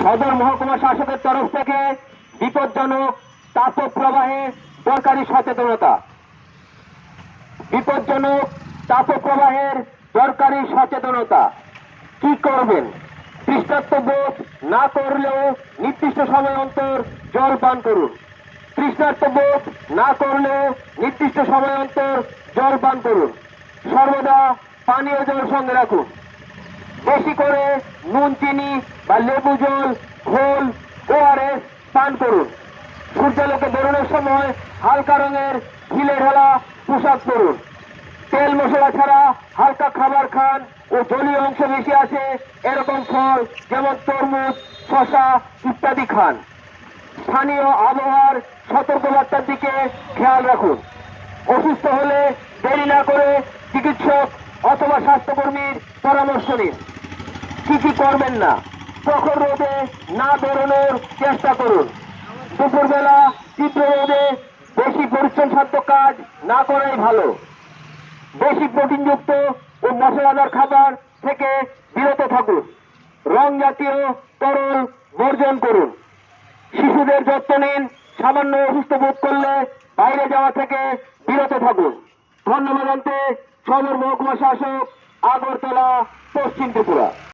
সদর মহকুমা শাসকের তরফ থেকে বিপজ্জনক তাপপ্রবাহে দরকারি সচেতনতা। বিপজ্জনক তাপপ্রবাহের দরকারি সচেতনতা। কি করবেন? তৃষ্ণার্ত বোধ না করলেও নির্দিষ্ট সময় অন্তর জল পান করুন। তৃষ্ণার্ত বোধ না করলেও নির্দিষ্ট সময় অন্তর জল পান করুন। সর্বদা পানীয় জল সঙ্গে রাখুন। বেশি করে নুন, চিনি বা লেবু জল, ঘোল, ওআরএস পান করুন। সূর্যালোকে বেরোনোর সময় হালকা রঙের ঢিলে ঢালা পোশাক পরুন। তেল মশলা ছাড়া হালকা খাবার খান ও জলীয় অংশ বেশি আসে এরকম ফল যেমন তরমুজ, শসা ইত্যাদি খান। স্থানীয় আবহাওয়ার সতর্কবার্তার দিকে খেয়াল রাখুন। অসুস্থ হলে দেরি না করে চিকিৎসক অথবা স্বাস্থ্যকর্মীর পরামর্শ নিন। কি কি করবেন না? প্রখর রোদে না বেরোনোর চেষ্টা করুন। দুপুরবেলা তীব্র রোদে বেশি পরিশ্রম সাধ্য কাজ না করাই ভালো। বেশি প্রোটিনযুক্ত ও মশলাদার খাবার থেকে বিরত থাকুন। রং জাতীয় তরল বর্জন করুন। শিশুদের যত্ন নিন। সামান্য অসুস্থ বোধ করলে বাইরে যাওয়া থেকে বিরত থাকুন। ধন্যবাদ জানাতে সদর মহকুমা শাসক, আগরতলা, পশ্চিম ত্রিপুরা।